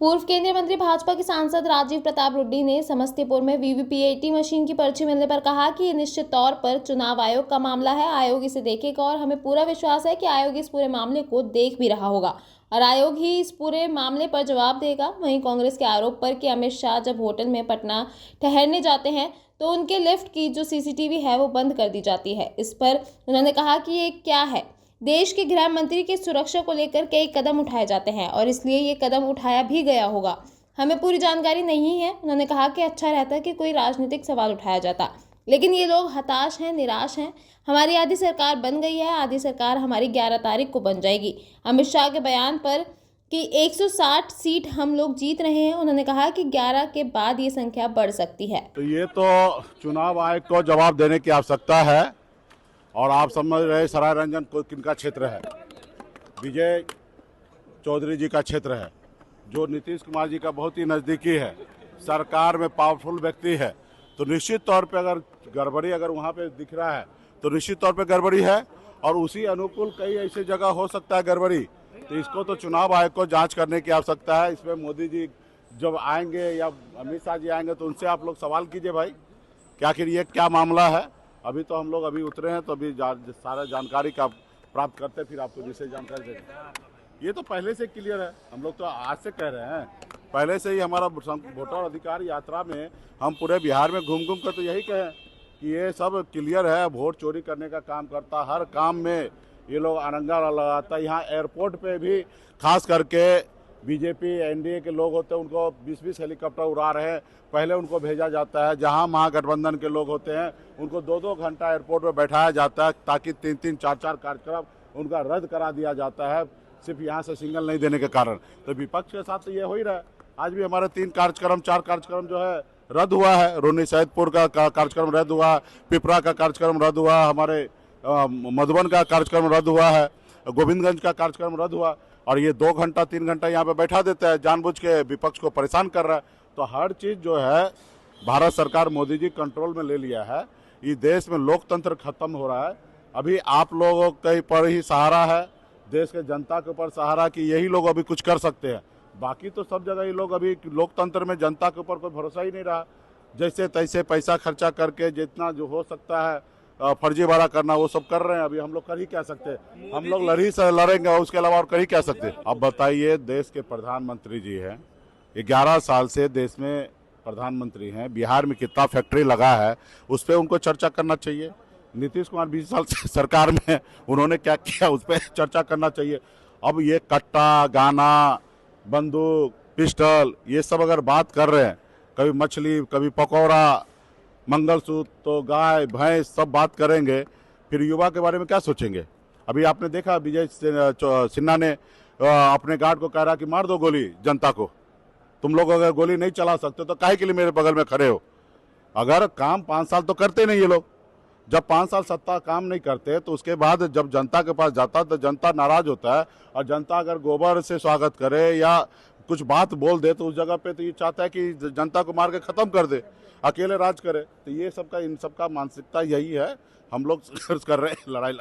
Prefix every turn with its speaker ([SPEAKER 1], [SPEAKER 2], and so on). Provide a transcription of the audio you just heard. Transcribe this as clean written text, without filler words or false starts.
[SPEAKER 1] पूर्व केंद्रीय मंत्री भाजपा के सांसद राजीव प्रताप रुड्डी ने समस्तीपुर में वीवीपीएटी मशीन की पर्ची मिलने पर कहा कि ये निश्चित तौर पर चुनाव आयोग का मामला है। आयोग इसे देखेगा और हमें पूरा विश्वास है कि आयोग इस पूरे मामले को देख भी रहा होगा और आयोग ही इस पूरे मामले पर जवाब देगा। वहीं कांग्रेस के आरोप पर कि अमित शाह जब होटल में पटना ठहरने जाते हैं तो उनके लिफ्ट की जो सीसीटीवी है वो बंद कर दी जाती है। इस पर उन्होंने कहा कि ये क्या है, देश के गृह मंत्री की सुरक्षा को लेकर कई कदम उठाए जाते हैं और इसलिए ये कदम उठाया भी गया होगा। हमें पूरी जानकारी नहीं है। उन्होंने कहा कि अच्छा रहता कि कोई राजनीतिक सवाल उठाया जाता, लेकिन ये लोग हताश हैं, निराश हैं। हमारी आधी सरकार बन गई है, आधी सरकार हमारी 11 तारीख को बन जाएगी। अमित शाह के बयान पर कि 160 सीट हम लोग जीत रहे हैं, उन्होंने कहा कि 11 के बाद ये संख्या बढ़ सकती है।
[SPEAKER 2] तो ये तो चुनाव आयोग को जवाब देने की आवश्यकता है। और आप समझ रहे सराय रंजन को किनका क्षेत्र है, विजय चौधरी जी का क्षेत्र है, जो नीतीश कुमार जी का बहुत ही नज़दीकी है, सरकार में पावरफुल व्यक्ति है। तो निश्चित तौर पे अगर गड़बड़ी अगर वहाँ पे दिख रहा है तो निश्चित तौर पे गड़बड़ी है और उसी अनुकूल कई ऐसी जगह हो सकता है गड़बड़ी। तो इसको तो चुनाव आयोग को जांच करने की आवश्यकता है। इसमें मोदी जी जब आएंगे या अमित शाह जी आएंगे तो उनसे आप लोग सवाल कीजिए भाई कि आखिर ये क्या मामला है। अभी तो हम लोग उतरे हैं तो अभी सारा जानकारी का प्राप्त करते फिर आपको जिसे जानकारी देंगे। ये तो पहले से क्लियर है, हम लोग तो आज से कह रहे हैं, पहले से ही हमारा वोटर अधिकार यात्रा में हम पूरे बिहार में घूम कर तो यही कहें कि ये सब क्लियर है। वोट चोरी करने का काम करता, हर काम में ये लोग अरंगा लगाता। यहाँ एयरपोर्ट पे भी खास करके बीजेपी एनडीए के लोग होते हैं, उनको 20-20 हेलीकॉप्टर उड़ा रहे हैं। पहले उनको भेजा जाता है, जहां महागठबंधन के लोग होते हैं उनको 2-2 घंटा एयरपोर्ट में बैठाया जाता है ताकि 3-3, 4-4 कार्यक्रम उनका रद्द करा दिया जाता है, सिर्फ यहाँ से सिग्नल नहीं देने के कारण। तो विपक्ष के साथ तो ये हो ही रहा है। आज भी हमारे 3 कार्यक्रम 4 कार्यक्रम जो है रद्द हुआ है। रोनी सैदपुर का कार्यक्रम रद्द हुआ, पिपरा का कार्यक्रम रद्द हुआ, हमारे मधुबन का कार्यक्रम रद्द हुआ है, गोविंदगंज का कार्यक्रम रद्द हुआ। और ये 2 घंटा 3 घंटा यहाँ पे बैठा देता है, जानबूझ के विपक्ष को परेशान कर रहा है। तो हर चीज़ जो है भारत सरकार मोदी जी कंट्रोल में ले लिया है। इस देश में लोकतंत्र खत्म हो रहा है। अभी आप लोगों के पर ही सहारा है, देश के जनता के ऊपर सहारा कि यही लोग अभी कुछ कर सकते हैं। बाकी तो सब जगह ये लोग अभी लोकतंत्र में जनता के ऊपर कोई भरोसा ही नहीं रहा। जैसे तैसे पैसा खर्चा करके जितना जो हो सकता है फर्जीवाड़ा करना वो सब कर रहे हैं। अभी हम लोग कर ही क्या सकते हैं, हम लोग लड़ेंगे और उसके अलावा और कर ही क्या सकते हैं। अब बताइए, देश के प्रधानमंत्री जी हैं, 11 साल से देश में प्रधानमंत्री हैं, बिहार में कितना फैक्ट्री लगा है उस पर उनको चर्चा करना चाहिए। नीतीश कुमार 20 साल से सरकार में है, उन्होंने क्या किया उस पर चर्चा करना चाहिए। अब ये कट्टा, गाना, बंदूक, पिस्टल, ये सब अगर बात कर रहे हैं, कभी मछली, कभी पकौड़ा, मंगलसूत्र, तो गाय भैंस सब बात करेंगे, फिर युवा के बारे में क्या सोचेंगे। अभी आपने देखा विजय सिन्हा ने अपने गार्ड को कह रहा कि मार दो गोली जनता को। तुम लोग अगर गोली नहीं चला सकते तो काहे के लिए मेरे बगल में खड़े हो। अगर काम 5 साल तो करते नहीं ये लोग, जब 5 साल सत्ता काम नहीं करते तो उसके बाद जब जनता के पास जाता तो जनता नाराज होता है। और जनता अगर गोबर से स्वागत करे या कुछ बात बोल दे तो उस जगह पे तो ये चाहता है कि जनता को मार के खत्म कर दे, अकेले राज करे। तो ये सबका इन सबका मानसिकता यही है। हम लोग कर रहे हैं लड़ाई।